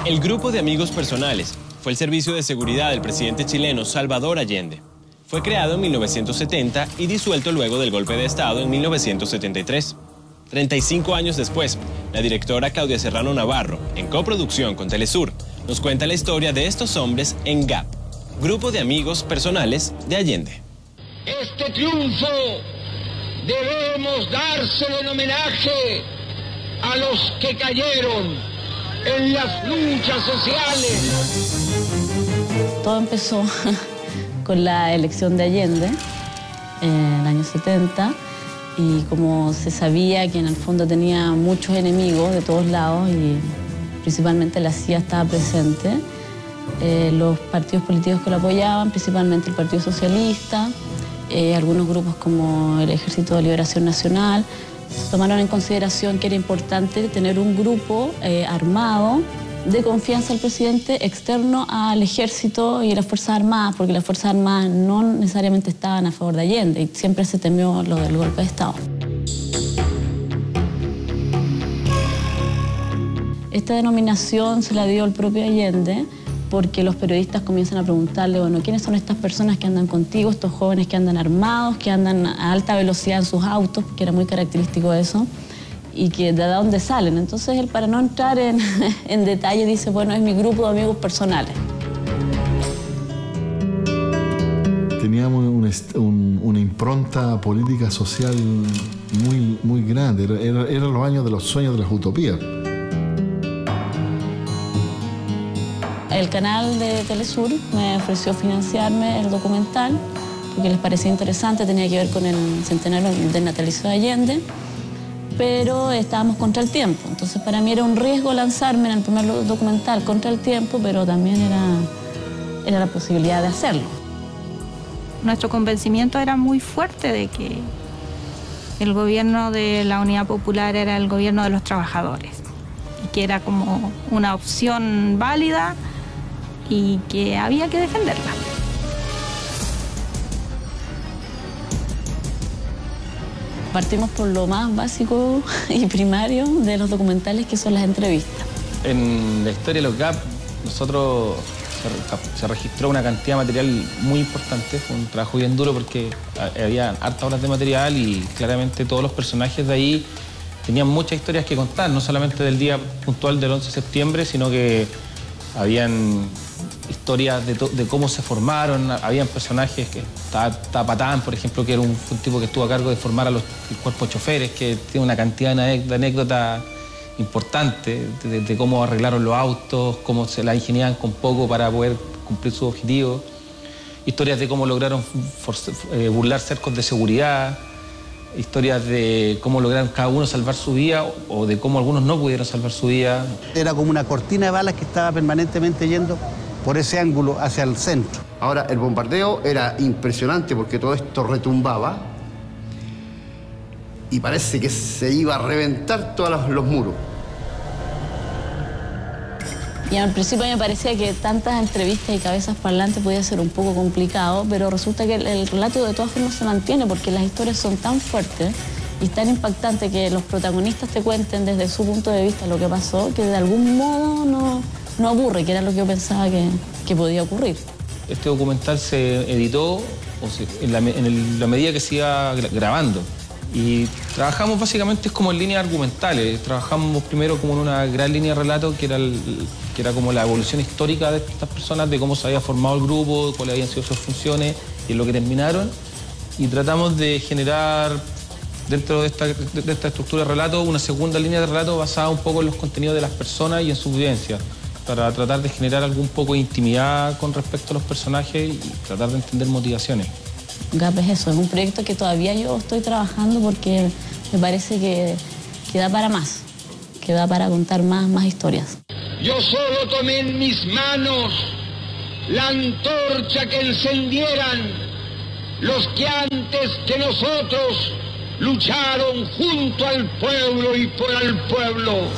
El Grupo de Amigos Personales fue el servicio de seguridad del presidente chileno Salvador Allende. Fue creado en 1970 y disuelto luego del golpe de Estado en 1973. 35 años después, la directora Claudia Serrano Navarro, en coproducción con Telesur, nos cuenta la historia de estos hombres en GAP, Grupo de Amigos Personales de Allende. Este triunfo debemos dárselo en homenaje a los que cayeron en las luchas sociales. Todo empezó con la elección de Allende en el año 70 y como se sabía que en el fondo tenía muchos enemigos de todos lados y principalmente la CIA estaba presente, los partidos políticos que lo apoyaban, principalmente el Partido Socialista, algunos grupos como el Ejército de Liberación Nacional, tomaron en consideración que era importante tener un grupo armado de confianza al presidente externo al ejército y a las Fuerzas Armadas, porque las Fuerzas Armadas no necesariamente estaban a favor de Allende y siempre se temió lo del golpe de Estado. Esta denominación se la dio el propio Allende porque los periodistas comienzan a preguntarle, bueno, ¿quiénes son estas personas que andan contigo, estos jóvenes que andan armados, que andan a alta velocidad en sus autos, que era muy característico eso, y que de dónde salen? Entonces él, para no entrar en detalle, dice, bueno, es mi grupo de amigos personales. Teníamos una impronta política social muy grande, eran los años de los sueños de las utopías. El canal de Telesur me ofreció financiarme el documental porque les parecía interesante, tenía que ver con el centenario del natalicio de Allende, pero estábamos contra el tiempo. Entonces para mí era un riesgo lanzarme en el primer documental contra el tiempo, pero también era la posibilidad de hacerlo. Nuestro convencimiento era muy fuerte de que el gobierno de la Unidad Popular era el gobierno de los trabajadores y que era como una opción válida y que había que defenderla. Partimos por lo más básico y primario de los documentales, que son las entrevistas. En la historia de los GAP, nosotros se registró una cantidad de material muy importante. Fue un trabajo bien duro porque había hartas horas de material y claramente todos los personajes de ahí tenían muchas historias que contar, no solamente del día puntual del 11 de septiembre, sino que habían historias de cómo se formaron, habían personajes que estaba Patán, por ejemplo, que era un tipo que estuvo a cargo de formar el cuerpo de choferes, que tiene una cantidad de anécdotas importantes de cómo arreglaron los autos, cómo se la ingeniaban con poco para poder cumplir sus objetivos, historias de cómo lograron burlar cercos de seguridad, historias de cómo lograron cada uno salvar su vida o de cómo algunos no pudieron salvar su vida. Era como una cortina de balas que estaba permanentemente yendo por ese ángulo hacia el centro. Ahora, el bombardeo era impresionante porque todo esto retumbaba y parece que se iba a reventar todos los muros. Y al principio me parecía que tantas entrevistas y cabezas parlantes podía ser un poco complicado, pero resulta que el relato de todas formas se mantiene porque las historias son tan fuertes y tan impactantes que los protagonistas te cuenten desde su punto de vista lo que pasó, que de algún modo no aburre, que era lo que yo pensaba que podía ocurrir. Este documental se editó en la medida que se iba grabando. Y trabajamos básicamente como en líneas argumentales. Trabajamos primero como en una gran línea de relato que era como la evolución histórica de estas personas, de cómo se había formado el grupo, cuáles habían sido sus funciones y en lo que terminaron. Y tratamos de generar dentro de esta estructura de relato una segunda línea de relato basada un poco en los contenidos de las personas y en su vivencia, para tratar de generar algún poco de intimidad con respecto a los personajes y tratar de entender motivaciones. GAP es eso, es un proyecto que todavía yo estoy trabajando porque me parece que da para más, que da para contar más historias. Yo solo tomé en mis manos la antorcha que encendieran los que antes que nosotros lucharon junto al pueblo y por el pueblo.